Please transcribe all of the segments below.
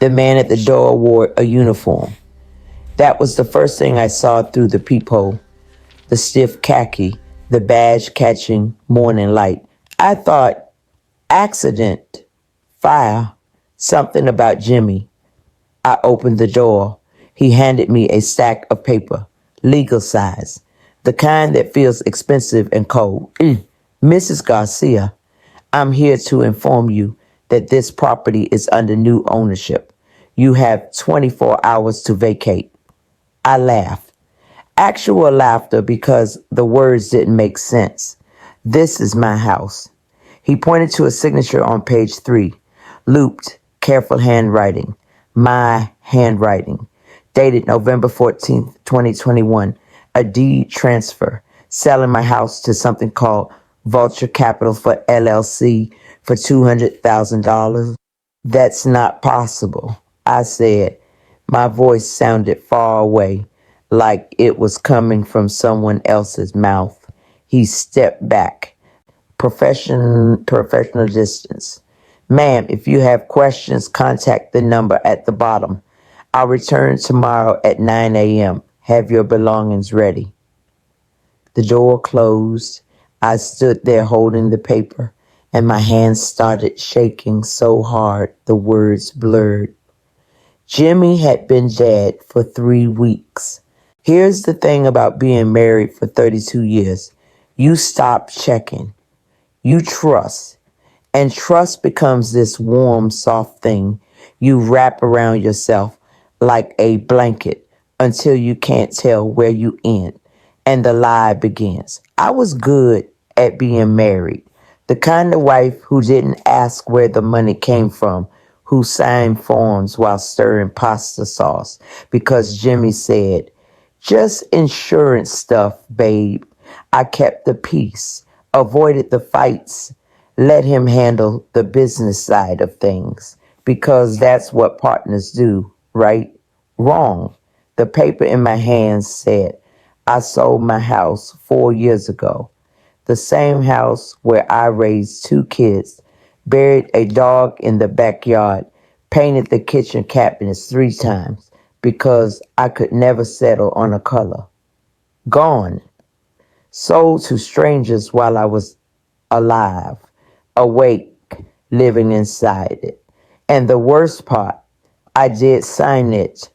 The man at the door wore a uniform. That was the first thing I saw through the peephole. The stiff khaki, the badge catching morning light. I thought, accident, fire, something about Jimmy. I opened the door. He handed me a stack of paper, legal size, the kind that feels expensive and cold. Mrs. Garcia, I'm here to inform you that this property is under new ownership. You have 24 hours to vacate. I laughed. Actual laughter because the words didn't make sense. This is my house. He pointed to a signature on page 3, looped, careful handwriting. My handwriting. Dated November 14th, 2021. A deed transfer. Selling my house to something called Vulture Capital for LLC for $200,000. That's not possible, I said. My voice sounded far away, like it was coming from someone else's mouth. He stepped back. Professional distance. Ma'am, if you have questions, contact the number at the bottom. I'll return tomorrow at 9 a.m. Have your belongings ready. The door closed. I stood there holding the paper, and my hands started shaking so hard the words blurred. Jimmy had been dead for 3 weeks. Here's the thing about being married for 32 years. You stop checking. You trust. And trust becomes this warm, soft thing you wrap around yourself like a blanket until you can't tell where you end and the lie begins. I was good at being married. The kind of wife who didn't ask where the money came from, who signed forms while stirring pasta sauce because Jimmy said, just insurance stuff, babe. I kept the peace, avoided the fights, let him handle the business side of things because that's what partners do, right? Wrong. The paper in my hands said, I sold my house 4 years ago. The same house where I raised 2 kids, buried a dog in the backyard, painted the kitchen cabinets 3 times because I could never settle on a color. Gone. Sold to strangers while I was alive, awake, living inside it. And the worst part, I did sign it.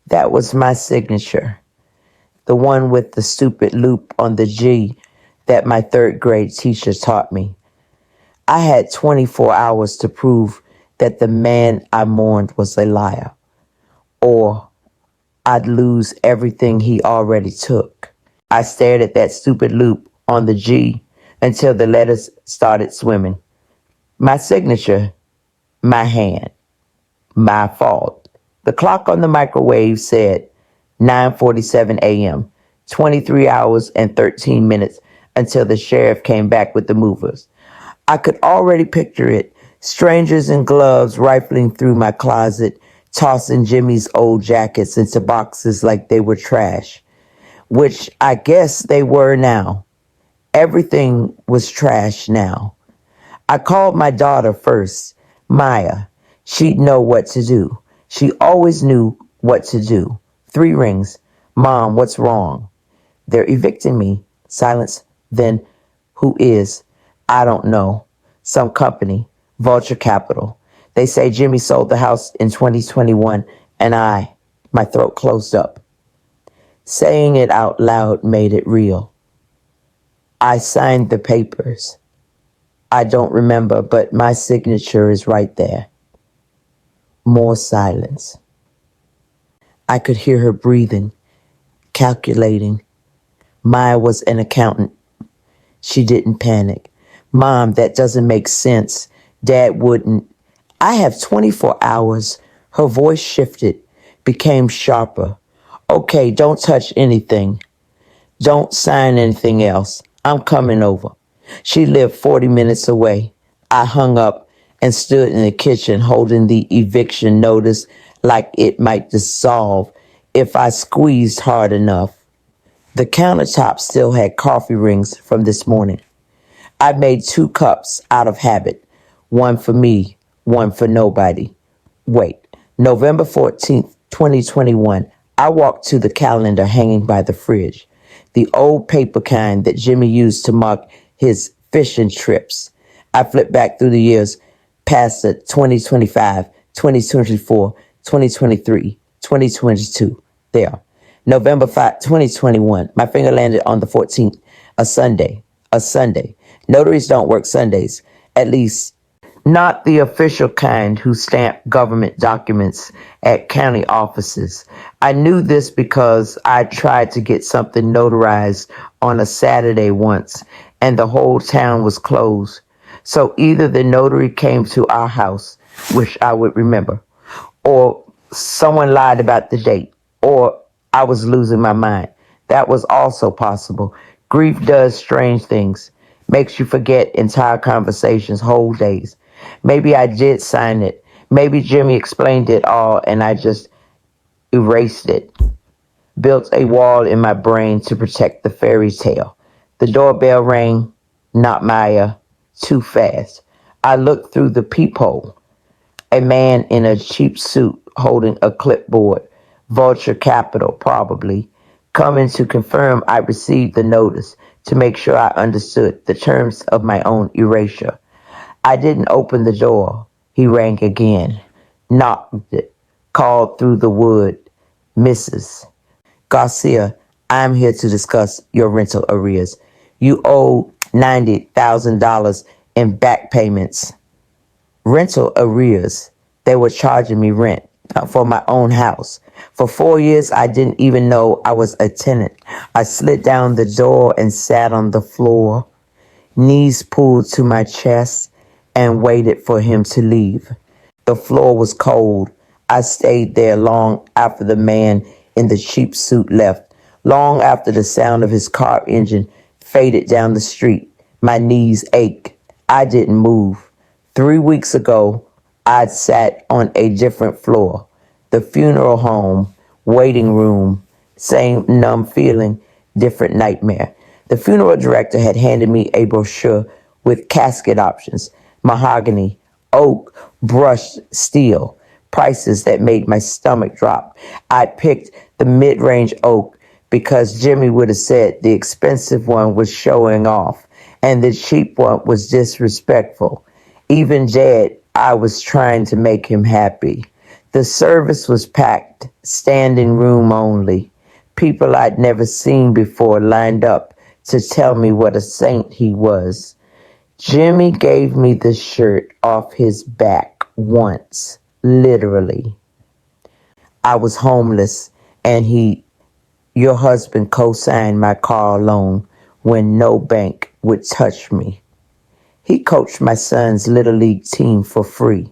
That was my signature. The one with the stupid loop on the G that my 3rd grade teacher taught me. I had 24 hours to prove that the man I mourned was a liar, or I'd lose everything he already took. I stared at that stupid loop on the G until the letters started swimming. My signature, my hand, my fault. The clock on the microwave said 9:47 a.m., 23 hours and 13 minutes until the sheriff came back with the movers. I could already picture it, strangers in gloves rifling through my closet, tossing Jimmy's old jackets into boxes like they were trash, which I guess they were now. Everything was trash now. I called my daughter first, Maya. She'd know what to do. She always knew what to do. 3 rings. Mom, what's wrong? They're evicting me. Silence. Then, who is? I don't know. Some company. Vulture Capital. They say Jimmy sold the house in 2021, and my throat closed up. Saying it out loud made it real. I signed the papers. I don't remember, but my signature is right there. More silence. I could hear her breathing, calculating. Maya was an accountant. She didn't panic. Mom, that doesn't make sense. Dad wouldn't. I have 24 hours. Her voice shifted, became sharper. Okay, don't touch anything. Don't sign anything else. I'm coming over. She lived 40 minutes away. I hung up and stood in the kitchen holding the eviction notice like it might dissolve if I squeezed hard enough. The countertop still had coffee rings from this morning. I made 2 cups out of habit. One for me, one for nobody. Wait, November 14th, 2021. I walked to the calendar hanging by the fridge, the old paper kind that Jimmy used to mark his fishing trips. I flipped back through the years past the 2025, 2024, 2023, 2022. There. November 5th, 2021. My finger landed on the 14th, a Sunday. A Sunday. Notaries don't work Sundays, at least not the official kind who stamp government documents at county offices. I knew this because I tried to get something notarized on a Saturday once, and the whole town was closed. So either the notary came to our house, which I would remember, or someone lied about the date, or I was losing my mind. That was also possible. Grief does strange things, makes you forget entire conversations, whole days. Maybe I did sign it. Maybe Jimmy explained it all and I just erased it. Built a wall in my brain to protect the fairy tale. The doorbell rang, not Maya, too fast. I looked through the peephole. A man in a cheap suit holding a clipboard. Vulture Capital, probably. Coming to confirm I received the notice to make sure I understood the terms of my own erasure. I didn't open the door. He rang again. Knocked it. Called through the wood. Mrs. Garcia, I'm here to discuss your rental arrears. You owe $90,000 in back payments. Rental arrears. They were charging me rent for my own house. For 4 years, I didn't even know I was a tenant. I slid down the door and sat on the floor, knees pulled to my chest, and waited for him to leave. The floor was cold. I stayed there long after the man in the cheap suit left, long after the sound of his car engine faded down the street. My knees ached. I didn't move. 3 weeks ago, I'd sat on a different floor. The funeral home, waiting room, same numb feeling, different nightmare. The funeral director had handed me a brochure with casket options, mahogany, oak, brushed steel, prices that made my stomach drop. I picked the mid-range oak because Jimmy would have said the expensive one was showing off and the cheap one was disrespectful. Even Dad, I was trying to make him happy. The service was packed, standing room only. People I'd never seen before lined up to tell me what a saint he was. Jimmy gave me the shirt off his back once, literally. I was homeless, and your husband co-signed my car loan when no bank would touch me. He coached my son's little league team for free.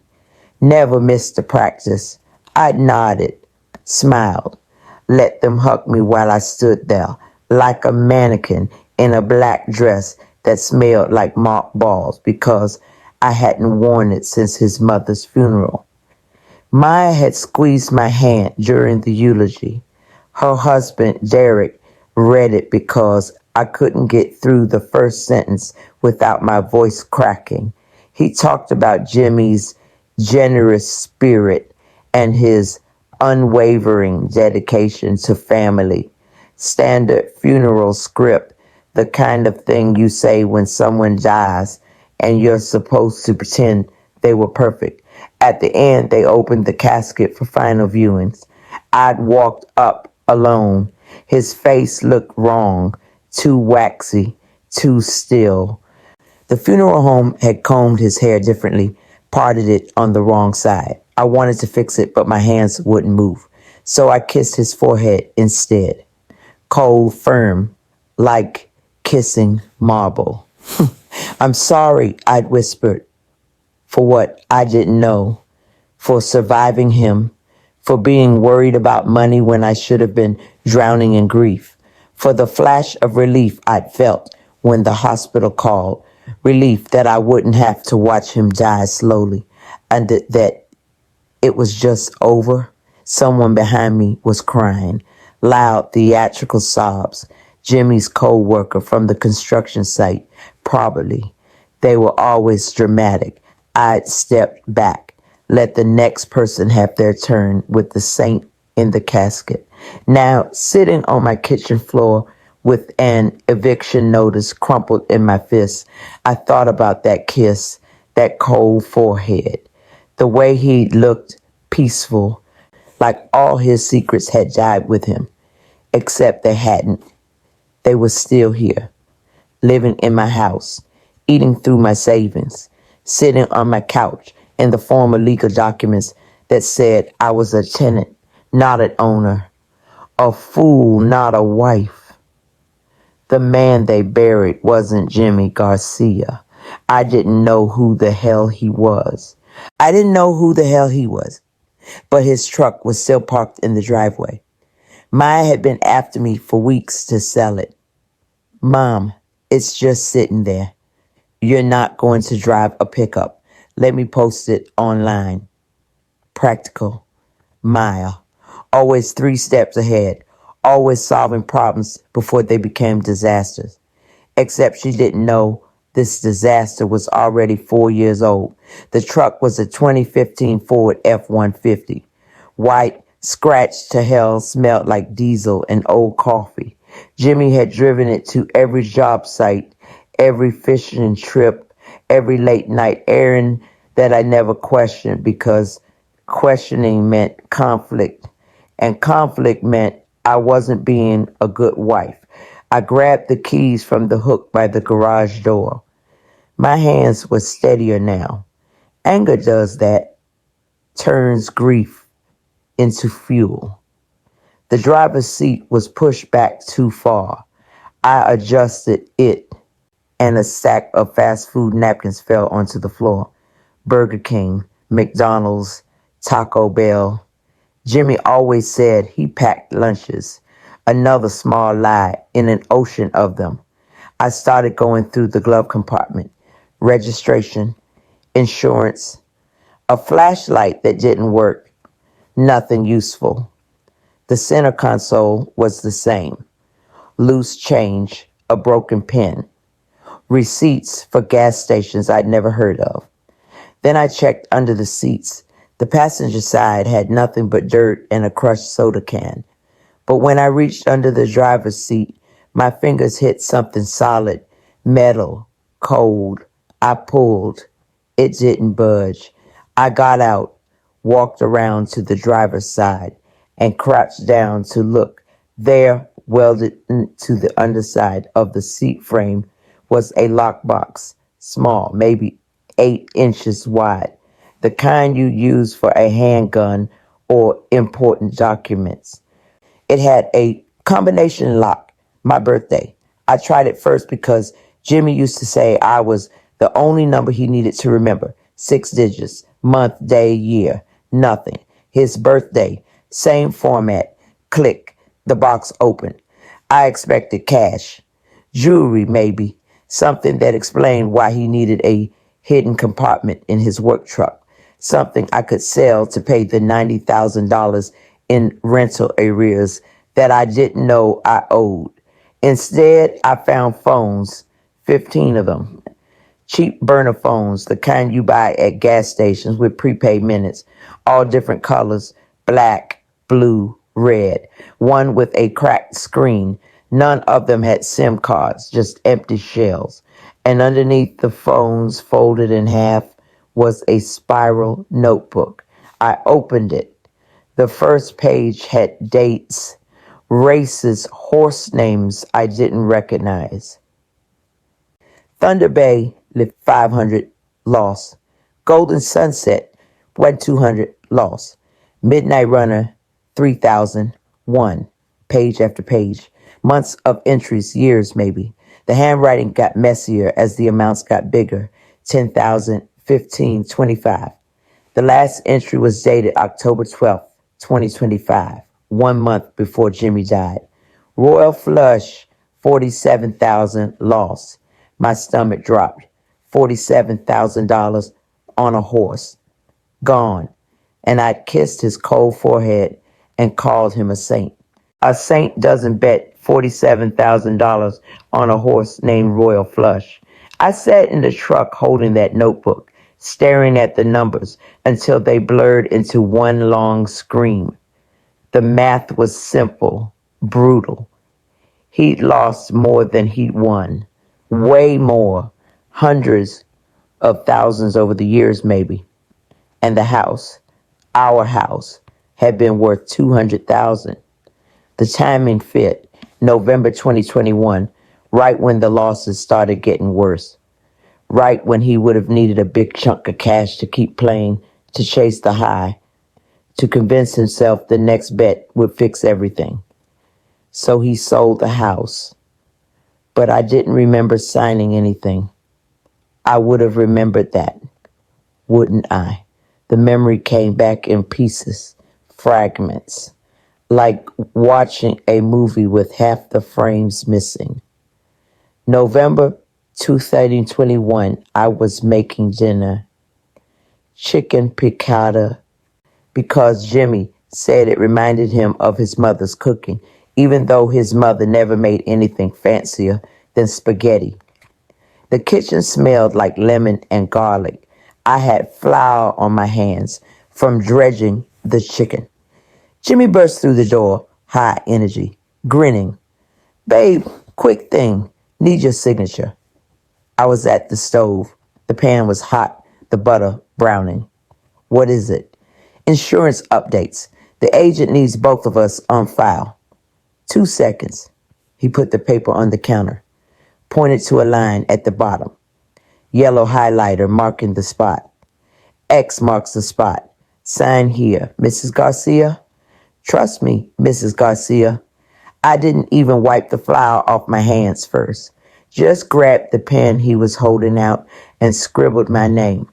Never missed a practice. I nodded, smiled, let them hug me while I stood there like a mannequin in a black dress that smelled like mothballs because I hadn't worn it since his mother's funeral. Maya had squeezed my hand during the eulogy. Her husband, Derek, read it because I couldn't get through the first sentence without my voice cracking. He talked about Jimmy's generous spirit and his unwavering dedication to family. Standard funeral script, the kind of thing you say when someone dies and you're supposed to pretend they were perfect. At the end, they opened the casket for final viewings. I'd walked up alone. His face looked wrong, too waxy, too still. The funeral home had combed his hair differently, parted it on the wrong side. I wanted to fix it, but my hands wouldn't move. So I kissed his forehead instead. Cold, firm, like kissing marble. I'm sorry, I'd whispered, for what I didn't know, for surviving him, for being worried about money when I should have been drowning in grief, for the flash of relief I'd felt when the hospital called, relief that I wouldn't have to watch him die slowly, and that it was just over. Someone behind me was crying, loud theatrical sobs. Jimmy's co-worker from the construction site, probably. They were always dramatic. I'd stepped back, Let the next person have their turn with the saint in the casket. Now, sitting on my kitchen floor with an eviction notice crumpled in my fist, I thought about that kiss, that cold forehead, the way he looked peaceful, like all his secrets had died with him, except they hadn't. They were still here, living in my house, eating through my savings, sitting on my couch in the form of legal documents that said I was a tenant, not an owner, a fool, not a wife. The man they buried wasn't Jimmy Garcia. I didn't know who the hell he was. I didn't know who the hell he was, but his truck was still parked in the driveway. Maya had been after me for weeks to sell it. Mom, it's just sitting there. You're not going to drive a pickup. Let me post it online. Practical. Maya. Always 3 steps ahead. Always solving problems before they became disasters. Except she didn't know this disaster was already 4 years old. The truck was a 2015 Ford F-150. White, scratched to hell, smelled like diesel and old coffee. Jimmy had driven it to every job site, every fishing trip, every late night errand that I never questioned because questioning meant conflict. And conflict meant I wasn't being a good wife. I grabbed the keys from the hook by the garage door. My hands were steadier now. Anger does that, turns grief into fuel. The driver's seat was pushed back too far. I adjusted it, and a stack of fast food napkins fell onto the floor. Burger King, McDonald's, Taco Bell. Jimmy always said he packed lunches. Another small lie in an ocean of them. I started going through the glove compartment. Registration, insurance, a flashlight that didn't work. Nothing useful. The center console was the same. Loose change, a broken pen. Receipts for gas stations I'd never heard of. Then I checked under the seats. The passenger side had nothing but dirt and a crushed soda can. But when I reached under the driver's seat, my fingers hit something solid, metal, cold. I pulled. It didn't budge. I got out, walked around to the driver's side, and crouched down to look. There, welded into the underside of the seat frame, was a lockbox, small, maybe 8 inches wide, the kind you use for a handgun or important documents. It had a combination lock, my birthday. I tried it first because Jimmy used to say I was the only number he needed to remember. 6 digits, month, day, year, nothing. His birthday, same format. Click, the box opened. I expected cash. Jewelry, maybe. Something that explained why he needed a hidden compartment in his work truck. Something I could sell to pay the $90,000 in rental arrears that I didn't know I owed. Instead, I found phones, 15 of them. Cheap burner phones, the kind you buy at gas stations with prepaid minutes, all different colors, black, blue, red. One with a cracked screen. None of them had SIM cards, just empty shells. And underneath the phones, folded in half, was a spiral notebook. I opened it. The first page had dates, races, horse names I didn't recognize. Thunder Bay lived 500, lost. Golden Sunset went 200, lost. Midnight Runner 3001, page after page. Months of entries, years maybe. The handwriting got messier as the amounts got bigger. 10,000, 15, 25. The last entry was dated October 12th, 2025, 1 month before Jimmy died. Royal Flush, 47,000, lost. My stomach dropped. $47,000 on a horse. Gone. And I kissed his cold forehead and called him a saint. A saint doesn't bet $47,000 on a horse named Royal Flush. I sat in the truck holding that notebook, staring at the numbers until they blurred into one long scream. The math was simple, brutal. He'd lost more than he'd won. Way more. Hundreds of thousands over the years, maybe. And the house, our house, had been worth 200,000. The timing fit. November 2021, right when the losses started getting worse. Right when he would have needed a big chunk of cash to keep playing, to chase the high, to convince himself the next bet would fix everything. So he sold the house. But I didn't remember signing anything. I would have remembered that, wouldn't I? The memory came back in pieces, fragments, like watching a movie with half the frames missing. November 2021, I was making dinner. Chicken piccata, because Jimmy said it reminded him of his mother's cooking, even though his mother never made anything fancier than spaghetti. The kitchen smelled like lemon and garlic. I had flour on my hands from dredging the chicken. Jimmy burst through the door, high energy, grinning. Babe, quick thing, need your signature. I was at the stove. The pan was hot, the butter browning. What is it? Insurance updates. The agent needs both of us on file. 2 seconds. He put the paper on the counter, pointed to a line at the bottom. Yellow highlighter marking the spot. X marks the spot. Sign here, Mrs. Garcia. Trust me, Mrs. Garcia. I didn't even wipe the flour off my hands first. Just grabbed the pen he was holding out and scribbled my name.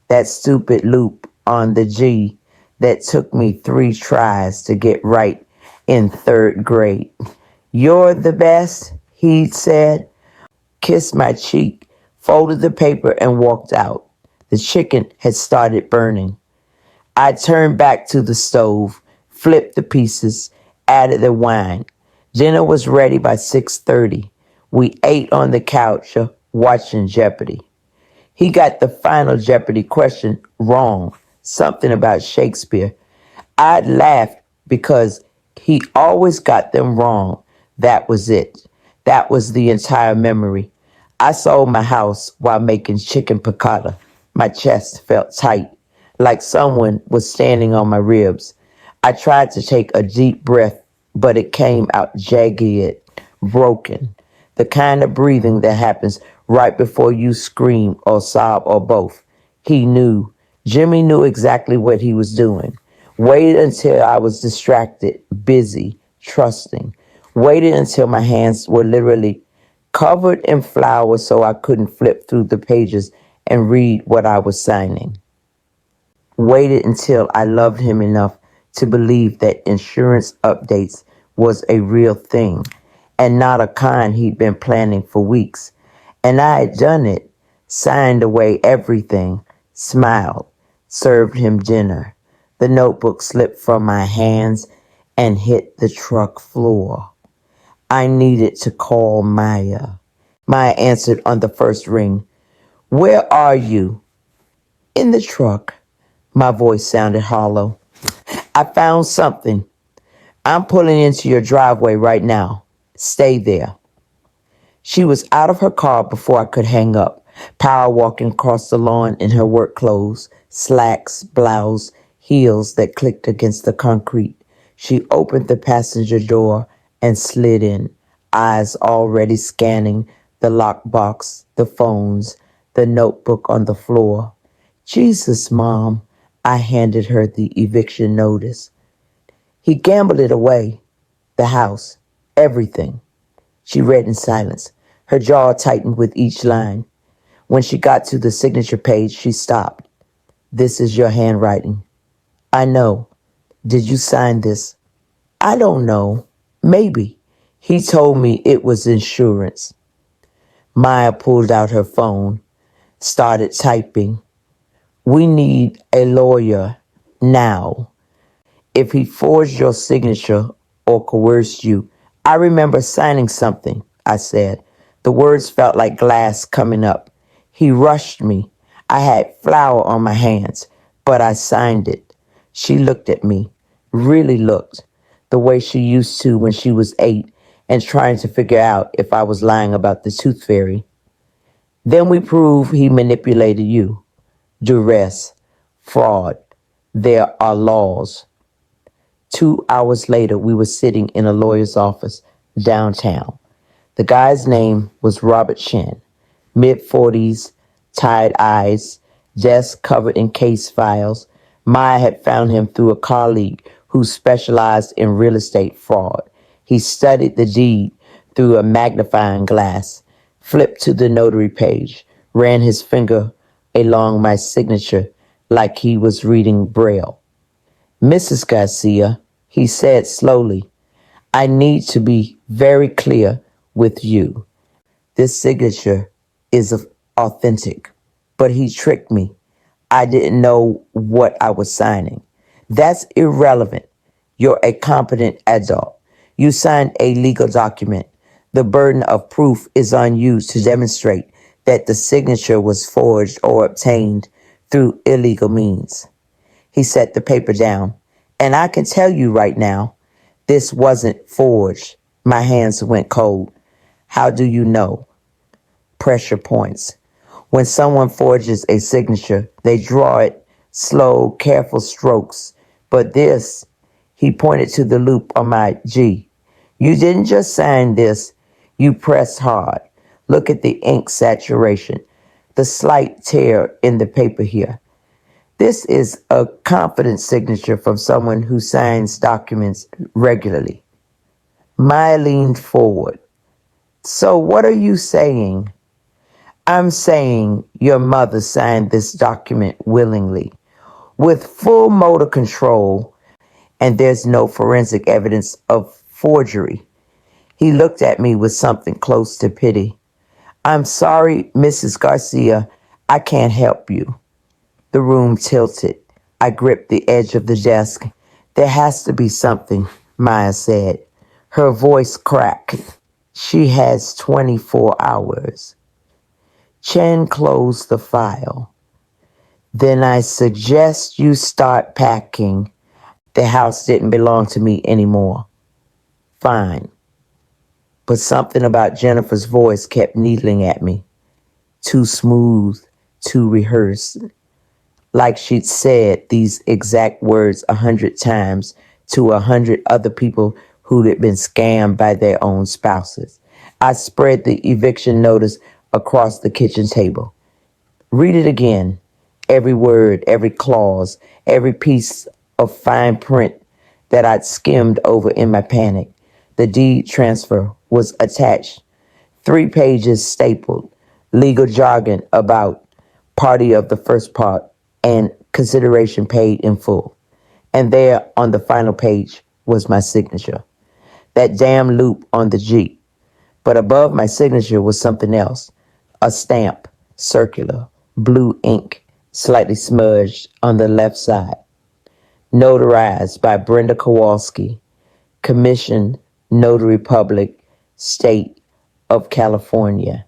That stupid loop on the G that took me 3 tries to get right in 3rd grade. You're the best, he said, kissed my cheek, folded the paper and walked out. The chicken had started burning. I turned back to the stove, flipped the pieces, added the wine. Dinner was ready by 6:30. We ate on the couch, watching Jeopardy. He got the final Jeopardy question wrong, something about Shakespeare. I'd laughed because he always got them wrong. That was it. That was the entire memory. I sold my house while making chicken piccata. My chest felt tight, like someone was standing on my ribs. I tried to take a deep breath, but it came out jagged, broken. The kind of breathing that happens right before you scream or sob or both. He knew. Jimmy knew exactly what he was doing. Waited until I was distracted, busy, trusting. Waited until my hands were literally covered in flour so I couldn't flip through the pages and read what I was signing. Waited until I loved him enough to believe that insurance updates was a real thing and not a con he'd been planning for weeks. And I had done it, signed away everything, smiled, served him dinner. The notebook slipped from my hands and hit the truck floor. I needed to call Maya. Maya answered on the first ring. Where are you? In the truck. My voice sounded hollow. I found something. I'm pulling into your driveway right now. Stay there. She was out of her car before I could hang up, power walking across the lawn in her work clothes, slacks, blouse, heels that clicked against the concrete. She opened the passenger door and slid in, eyes already scanning the lockbox, the phones, the notebook on the floor. Jesus, Mom. I handed her the eviction notice. He gambled it away. The house. Everything. She read in silence. Her jaw tightened with each line. When she got to the signature page, she stopped. This is your handwriting. I know. Did you sign this? I don't know. Maybe. He told me it was insurance. Maya pulled out her phone, started typing. We need a lawyer now. If he forged your signature or coerced you, I remember signing something, I said. The words felt like glass coming up. He rushed me. I had flour on my hands, but I signed it. She looked at me, really looked, the way she used to when she was 8 and trying to figure out if I was lying about the tooth fairy. Then we prove he manipulated you. Duress, fraud. There are laws. 2 hours later, we were sitting in a lawyer's office downtown. The guy's name was Robert Shen, mid-40s, tired eyes, desk covered in case files. Maya had found him through a colleague who specialized in real estate fraud. He studied the deed through a magnifying glass, flipped to the notary page, ran his finger along my signature like he was reading Braille. Mrs. Garcia, he said slowly, I need to be very clear with you. This signature is authentic, but he tricked me. I didn't know what I was signing. That's irrelevant. You're a competent adult. You signed a legal document. The burden of proof is on you to demonstrate that the signature was forged or obtained through illegal means. He set the paper down. And I can tell you right now, this wasn't forged. My hands went cold. How do you know? Pressure points. When someone forges a signature, they draw it slow, careful strokes. But this, he pointed to the loop on my G. You didn't just sign this, you pressed hard. Look at the ink saturation, the slight tear in the paper here. This is a confident signature from someone who signs documents regularly. Maya leaned forward. So what are you saying? I'm saying your mother signed this document willingly, with full motor control, and there's no forensic evidence of forgery. He looked at me with something close to pity. I'm sorry, Mrs. Garcia, I can't help you. The room tilted. I gripped the edge of the desk. There has to be something, Maya said. Her voice cracked. She has 24 hours. Chen closed the file. Then I suggest you start packing. The house didn't belong to me anymore. Fine. But something about Jennifer's voice kept needling at me. Too smooth, too rehearsed. Like she'd said these exact words 100 times to 100 other people who'd been scammed by their own spouses. I spread the eviction notice across the kitchen table. Read it again. Every word, every clause, every piece of fine print that I'd skimmed over in my panic. The deed transfer was attached. 3 pages stapled. Legal jargon about party of the first part and consideration paid in full. And there on the final page was my signature. That damn loop on the G. But above my signature was something else. A stamp, circular, blue ink, slightly smudged on the left side. Notarized by Brenda Kowalski, commissioned Notary Public, State of California.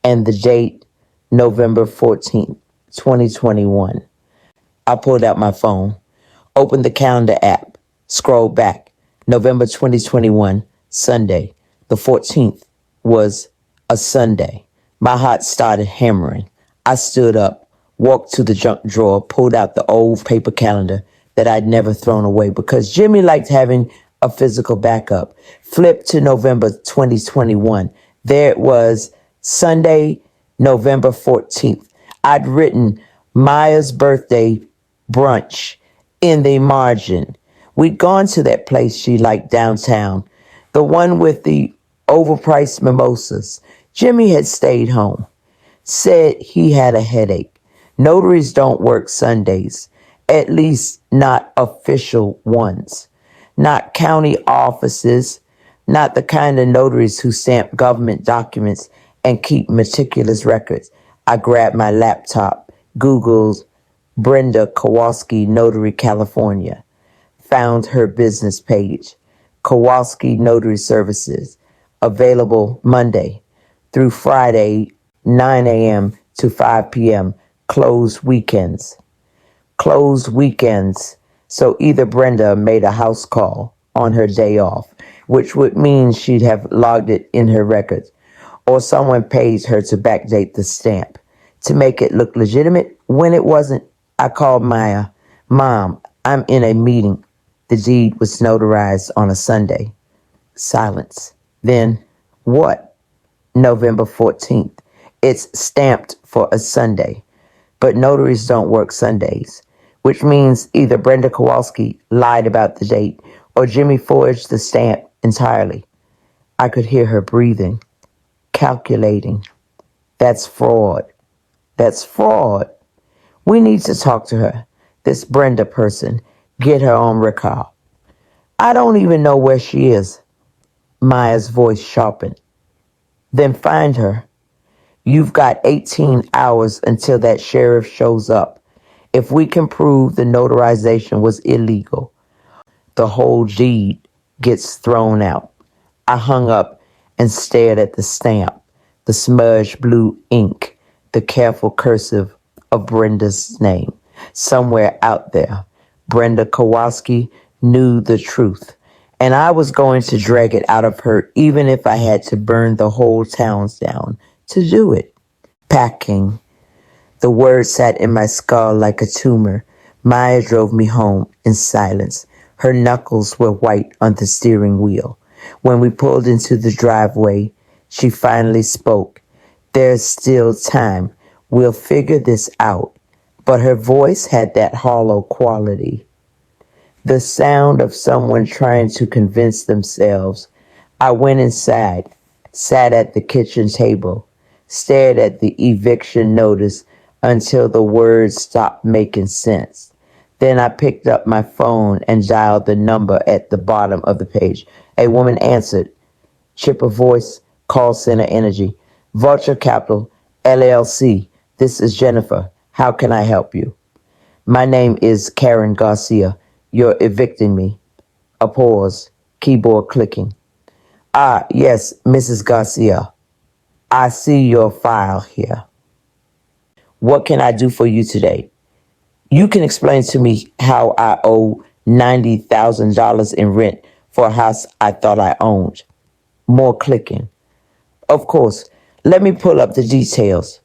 And the date, November 14th, 2021. I pulled out my phone, opened the calendar app, scrolled back. November 2021, Sunday. The 14th was a Sunday. My heart started hammering. I stood up, walked to the junk drawer, pulled out the old paper calendar that I'd never thrown away because Jimmy liked having a physical backup. Flipped to November 2021. There it was, Sunday, November 14th. I'd written Maya's birthday brunch in the margin. We'd gone to that place she liked downtown, the one with the overpriced mimosas. Jimmy had stayed home, said he had a headache. Notaries don't work Sundays, at least not official ones. Not county offices, not the kind of notaries who stamp government documents and keep meticulous records. I grabbed my laptop, Googled Brenda Kowalski Notary California, found her business page, Kowalski Notary Services, available Monday through Friday, 9 a.m. to 5 p.m., closed weekends. Closed weekends. So either Brenda made a house call on her day off, which would mean she'd have logged it in her records, or someone pays her to backdate the stamp to make it look legitimate when it wasn't. I called Maya. Mom, I'm in a meeting. The deed was notarized on a Sunday. Silence. Then, what? November 14th. It's stamped for a Sunday, but notaries don't work Sundays, which means either Brenda Kowalski lied about the date or Jimmy forged the stamp entirely. I could hear her breathing, calculating. That's fraud. That's fraud. We need to talk to her, this Brenda person, get her on recall. I don't even know where she is. Maya's voice sharpened. Then find her. You've got 18 hours until that sheriff shows up. If we can prove the notarization was illegal, the whole deed gets thrown out. I hung up and stared at the stamp, the smudged blue ink, the careful cursive of Brenda's name. Somewhere out there, Brenda Kowalski knew the truth, and I was going to drag it out of her even if I had to burn the whole towns down to do it. Packing. The word sat in my skull like a tumor. Maya drove me home in silence. Her knuckles were white on the steering wheel. When we pulled into the driveway, she finally spoke. There's still time. We'll figure this out. But her voice had that hollow quality. The sound of someone trying to convince themselves. I went inside, sat at the kitchen table, stared at the eviction notice until the words stopped making sense. Then I picked up my phone and dialed the number at the bottom of the page. A woman answered. Chipper voice, call center energy. Vulture Capital, LLC. This is Jennifer. How can I help you? My name is Karen Garcia. You're evicting me. A pause. Keyboard clicking. Ah, yes, Mrs. Garcia. I see your file here. What can I do for you today? You can explain to me how I owe $90,000 in rent for a house I thought I owned. More clicking. Of course. Let me pull up the details.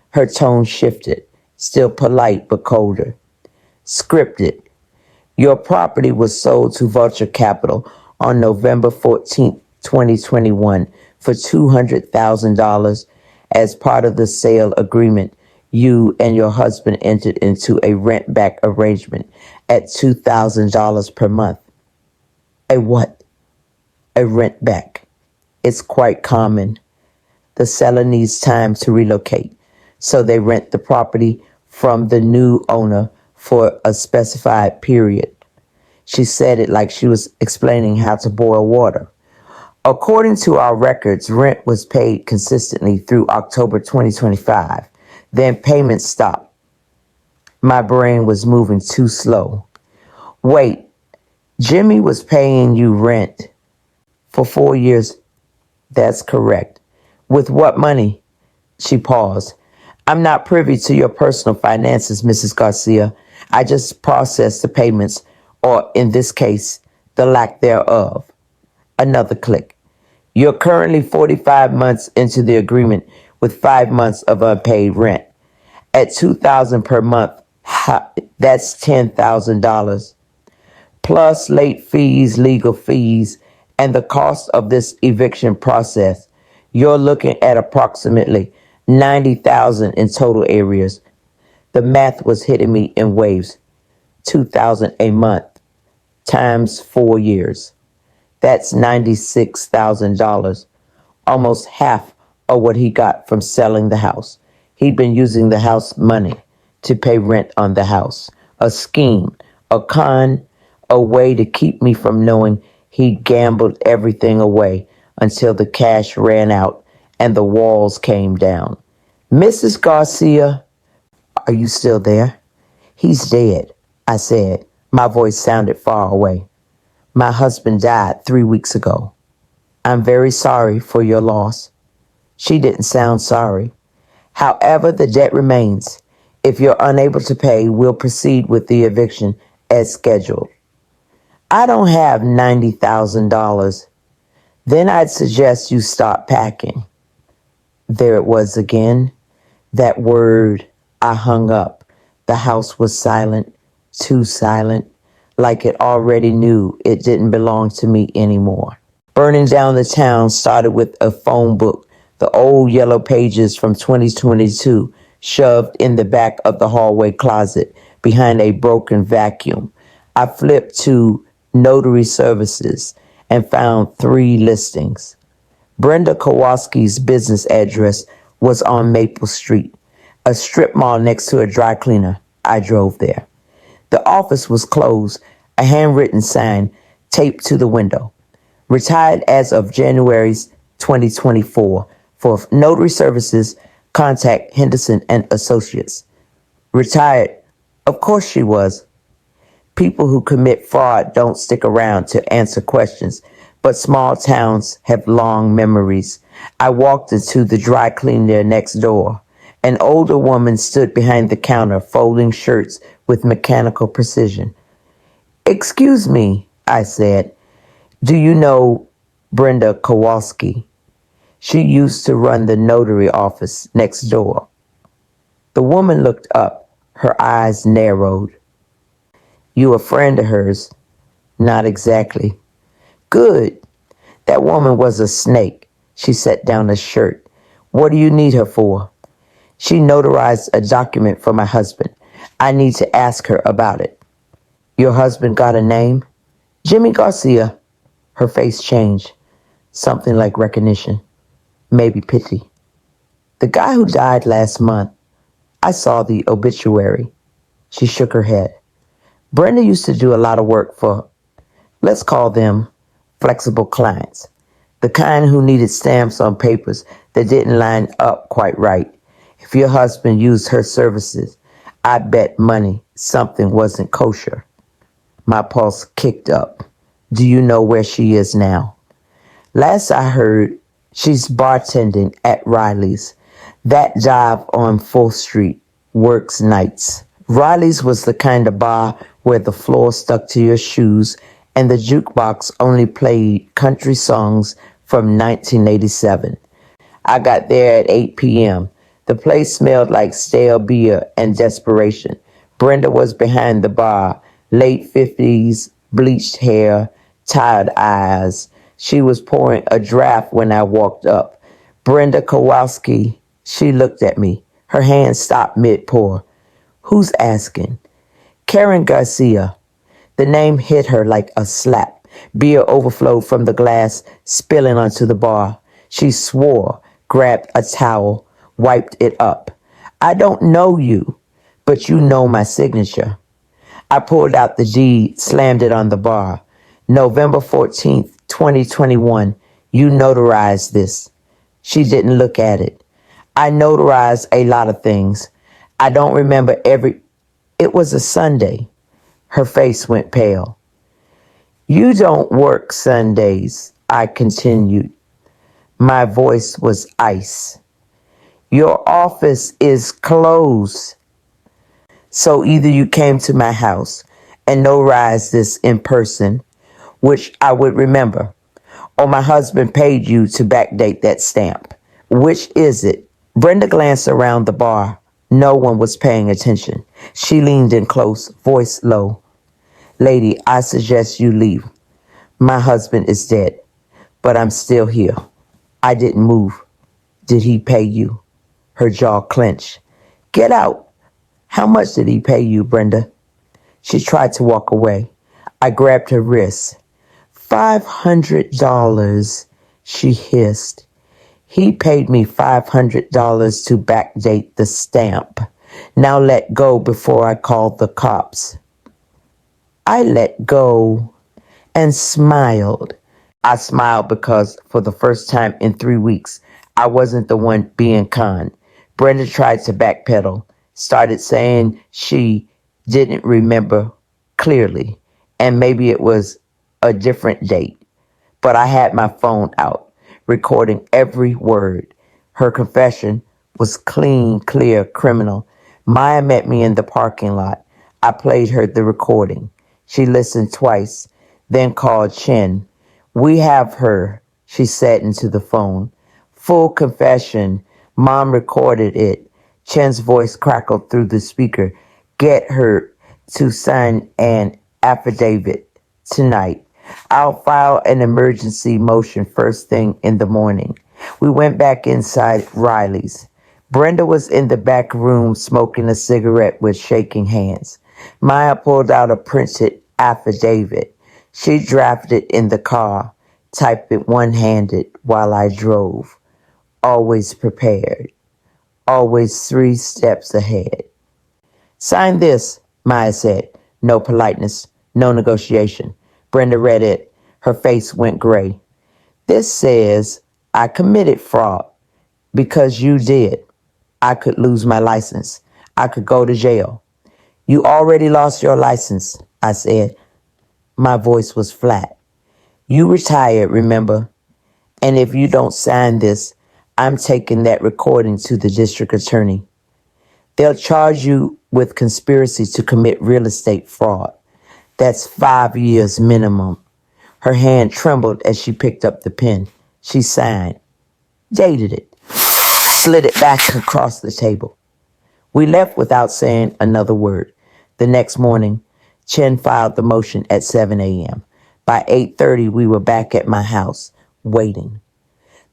Her tone shifted, still polite but colder. Scripted. Your property was sold to Vulture Capital on November 14th, 2021 for $200,000 as part of the sale agreement. You and your husband entered into a rent-back arrangement at $2,000 per month. A what? A rent-back. It's quite common. The seller needs time to relocate, so they rent the property from the new owner for a specified period. She said it like she was explaining how to boil water. According to our records, rent was paid consistently through October 2025. Then payments stopped. My brain was moving too slow. Wait, Jimmy was paying you rent for 4 years? That's correct. With what money? She paused. I'm not privy to your personal finances, Mrs. Garcia. I just process the payments, or in this case, the lack thereof. Another click. You're currently 45 months into the agreement with 5 months of unpaid rent. At $2,000 per month, that's $10,000. Plus late fees, legal fees, and the cost of this eviction process. You're looking at approximately $90,000 in total areas. The math was hitting me in waves. $2,000 a month times 4 years. That's $96,000, almost half of what he got from selling the house. He'd been using the house money to pay rent on the house. A scheme, a con, a way to keep me from knowing he gambled everything away until the cash ran out and the walls came down. Mrs. Garcia, are you still there? He's dead, I said. My voice sounded far away. My husband died 3 weeks ago. I'm very sorry for your loss. She didn't sound sorry. However, the debt remains. If you're unable to pay, we'll proceed with the eviction as scheduled. I don't have $90,000. Then I'd suggest you start packing. There it was again. That word. I hung up. The house was silent, too silent, like it already knew it didn't belong to me anymore. Burning down the town started with a phone book, the old yellow pages from 2022 shoved in the back of the hallway closet behind a broken vacuum. I flipped to notary services and found 3 listings. Brenda Kowalski's business address was on Maple Street, a strip mall next to a dry cleaner. I drove there. The office was closed, a handwritten sign taped to the window. Retired as of January 2024. For notary services, contact Henderson and Associates. Retired. Of course she was. People who commit fraud don't stick around to answer questions, but small towns have long memories. I walked into the dry cleaner next door. An older woman stood behind the counter, folding shirts with mechanical precision. "Excuse me," I said. "Do you know Brenda Kowalski? She used to run the notary office next door." The woman looked up. Her eyes narrowed. "You a friend of hers?" "Not exactly." "Good." That woman was a snake. She set down a shirt. "What do you need her for?" "She notarized a document for my husband. I need to ask her about it." "Your husband got a name?" "Jimmy Garcia." Her face changed. Something like recognition. Maybe pity. "The guy who died last month. I saw the obituary." She shook her head. "Brenda used to do a lot of work for, let's call them flexible clients. The kind who needed stamps on papers that didn't line up quite right. If your husband used her services, I bet money something wasn't kosher." My pulse kicked up. "Do you know where she is now?" "Last I heard, she's bartending at Riley's. That job on 4th Street, works nights." Riley's was the kind of bar where the floor stuck to your shoes and the jukebox only played country songs from 1987. I got there at 8 p.m. The place smelled like stale beer and desperation. Brenda was behind the bar, late 50s, bleached hair, tired eyes. She was pouring a draft when I walked up. "Brenda Kowalski." She looked at me. Her hand stopped mid-pour. "Who's asking?" "Karen Garcia." The name hit her like a slap. Beer overflowed from the glass, spilling onto the bar. She swore, grabbed a towel, wiped it up. "I don't know you, but you know my signature." I pulled out the deed, slammed it on the bar. "November 14th, 2021. You notarized this." She didn't look at it. "I notarized a lot of things. I don't remember every. It was a Sunday." Her face went pale. "You don't work Sundays," I continued. My voice was ice. "Your office is closed. So either you came to my house and notarized this in person, which I would remember, or my husband paid you to backdate that stamp. Which is it?" Brenda glanced around the bar. No one was paying attention. She leaned in close, voice low. "Lady, I suggest you leave. My husband is dead, but I'm still here." I didn't move. "Did he pay you?" Her jaw clenched. "Get out." "How much did he pay you, Brenda?" She tried to walk away. I grabbed her wrist. $500, she hissed. "He paid me $500 to backdate the stamp. Now let go before I call the cops." I let go and smiled. I smiled because for the first time in 3 weeks, I wasn't the one being conned. Brenda tried to backpedal, started saying she didn't remember clearly, and maybe it was a different date. But I had my phone out, recording every word. Her confession was clean, clear, criminal. Maya met me in the parking lot. I played her the recording. She listened twice, then called Chen. We have her, she said into the phone. Full confession. Mom recorded it. Chen's voice crackled through the speaker. Get her to sign an affidavit tonight. I'll file an emergency motion first thing in the morning. We went back inside Riley's. Brenda was in the back room smoking a cigarette with shaking hands. Maya pulled out a printed affidavit. She drafted in the car, typed it one-handed while I drove. Always prepared. Always 3 steps ahead. Sign this, Maya said. No politeness, no negotiation. Brenda read it. Her face went gray. This says I committed fraud because you did. I could lose my license. I could go to jail. You already lost your license, I said. My voice was flat. You retired, remember? And if you don't sign this, I'm taking that recording to the district attorney. They'll charge you with conspiracy to commit real estate fraud. That's 5 years minimum. Her hand trembled as she picked up the pen. She signed, dated it, slid it back across the table. We left without saying another word. The next morning, Chen filed the motion at 7 a.m. By 8:30, we were back at my house, waiting.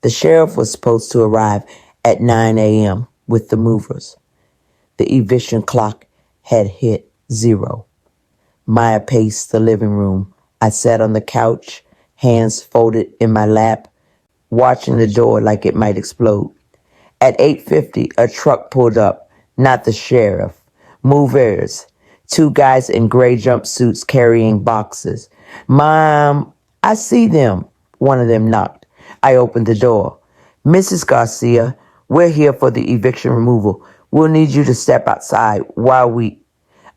The sheriff was supposed to arrive at 9 a.m. with the movers. The eviction clock had hit 0. Maya paced the living room. I sat on the couch, hands folded in my lap, watching the door like it might explode. At 8:50, a truck pulled up, not the sheriff. Movers, 2 guys in gray jumpsuits carrying boxes. Mom, I see them. One of them knocked. I opened the door. Mrs. Garcia, we're here for the eviction removal. We'll need you to step outside while we...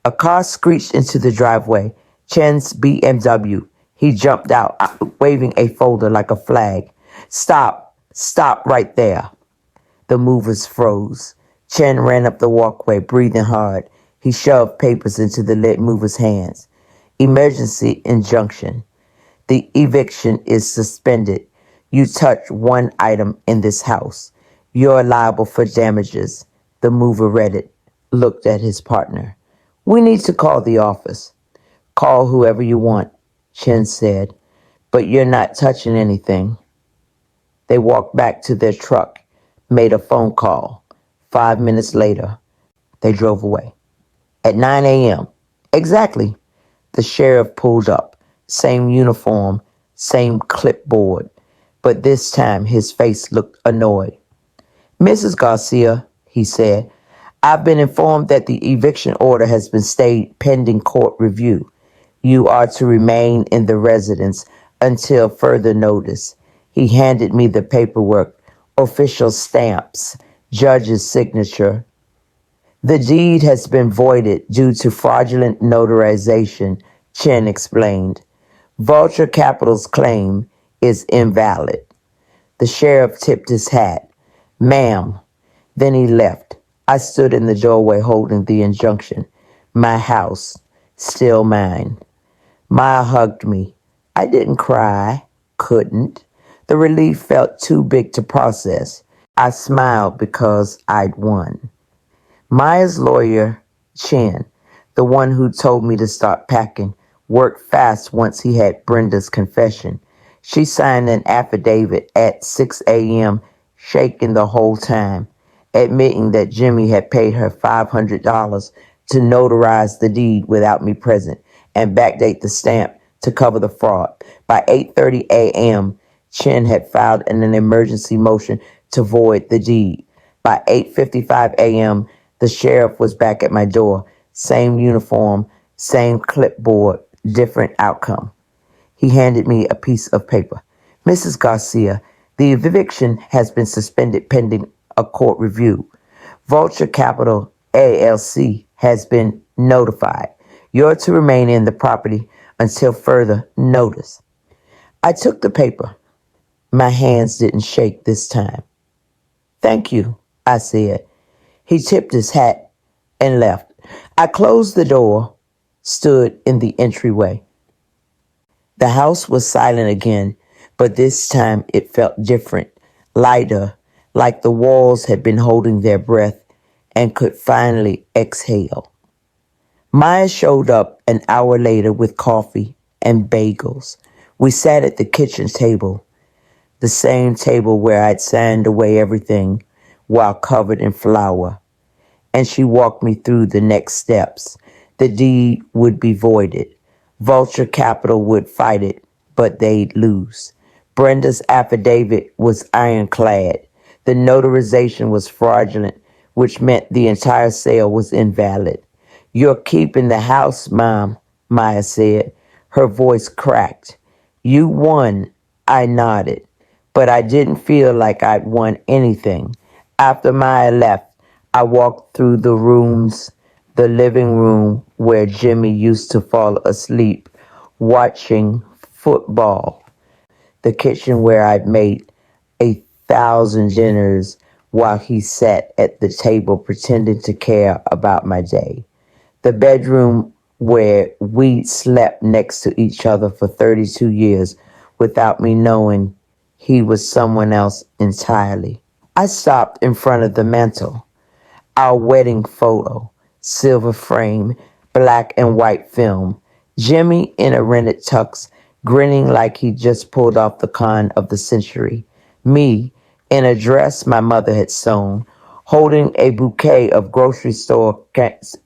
A car screeched into the driveway. Chen's BMW. He jumped out, waving a folder like a flag. Stop right there. The movers froze. Chen ran up the walkway, breathing hard. He shoved papers into the lit mover's hands. Emergency injunction. The eviction is suspended. You touch one item in this house. You're liable for damages. The mover read it, looked at his partner. We need to call the office. Call whoever you want, Chen said, but you're not touching anything. They walked back to their truck, made a phone call. 5 minutes later, they drove away. At 9 a.m., exactly, the sheriff pulled up. Same uniform, same clipboard, but this time his face looked annoyed. Mrs. Garcia, he said, I've been informed that the eviction order has been stayed pending court review. You are to remain in the residence until further notice. He handed me the paperwork, official stamps, judge's signature. The deed has been voided due to fraudulent notarization, Chen explained. Vulture Capital's claim is invalid. The sheriff tipped his hat. Ma'am. Then he left. I stood in the doorway holding the injunction. My house, still mine. Maya hugged me. I didn't cry. Couldn't. The relief felt too big to process. I smiled because I'd won. Maya's lawyer, Chen, the one who told me to start packing, worked fast once he had Brenda's confession. She signed an affidavit at 6 a.m., shaking the whole time, admitting that Jimmy had paid her $500 to notarize the deed without me present and backdate the stamp to cover the fraud. By 8:30 a.m., Chen had filed an emergency motion to void the deed. By 8:55 a.m., the sheriff was back at my door. Same uniform, same clipboard, different outcome. He handed me a piece of paper. Mrs. Garcia, the eviction has been suspended pending a court review. Vulture Capital ALC has been notified. You're to remain in the property until further notice. I took the paper. My hands didn't shake this time. Thank you, I said. He tipped his hat. and left. I closed the door, stood in the entryway. The house was silent again, but this time it felt different, lighter, like the walls had been holding their breath and could finally exhale. Maya showed up an hour later with coffee and bagels. We sat at the kitchen table, the same table where I'd signed away everything while covered in flour, and she walked me through the next steps. The deed would be voided. Vulture Capital would fight it, but they'd lose. Brenda's affidavit was ironclad. The notarization was fraudulent, which meant the entire sale was invalid. You're keeping the house, Mom, Maya said. Her voice cracked. You won, I nodded, but I didn't feel like I'd won anything. After Maya left, I walked through the rooms, the living room where Jimmy used to fall asleep watching football, the kitchen where I'd made 1,000 dinners while he sat at the table pretending to care about my day, the bedroom where we slept next to each other for 32 years without me knowing he was someone else entirely. I stopped in front of the mantel. Our wedding photo, silver frame, black and white film. Jimmy in a rented tux, grinning like he just pulled off the con of the century. Me in a dress my mother had sewn, holding a bouquet of grocery store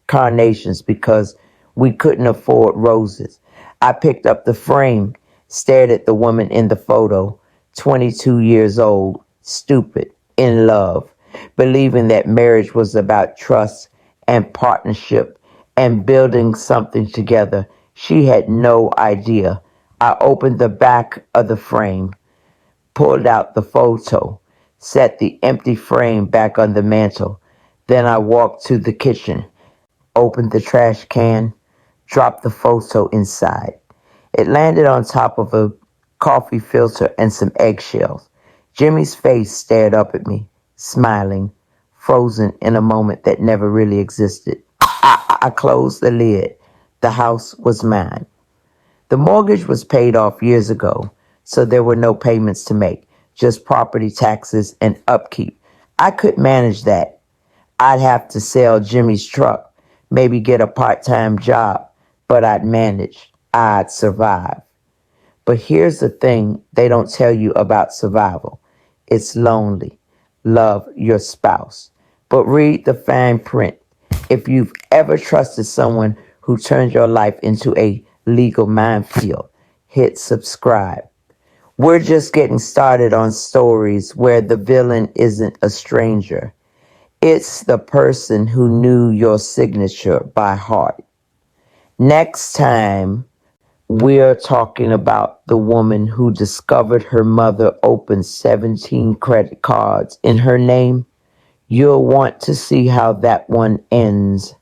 carnations because we couldn't afford roses. I picked up the frame, stared at the woman in the photo, 22 years old, stupid, in love, believing that marriage was about trust and partnership and building something together. She had no idea. I opened the back of the frame, pulled out the photo, set the empty frame back on the mantel. Then I walked to the kitchen, opened the trash can, dropped the photo inside. It landed on top of a coffee filter and some eggshells. Jimmy's face stared up at me, smiling, frozen in a moment that never really existed. I closed the lid. The house was mine. The mortgage was paid off years ago, so there were no payments to make, just property taxes and upkeep. I could manage that. I'd have to sell Jimmy's truck, maybe get a part-time job, but I'd manage. I'd survive. But here's the thing they don't tell you about survival. It's lonely. Love your spouse. But read the fine print. If you've ever trusted someone who turned your life into a legal minefield, hit subscribe. We're just getting started on stories where the villain isn't a stranger. It's the person who knew your signature by heart. Next time, we're talking about the woman who discovered her mother opened 17 credit cards in her name. You'll want to see how that one ends.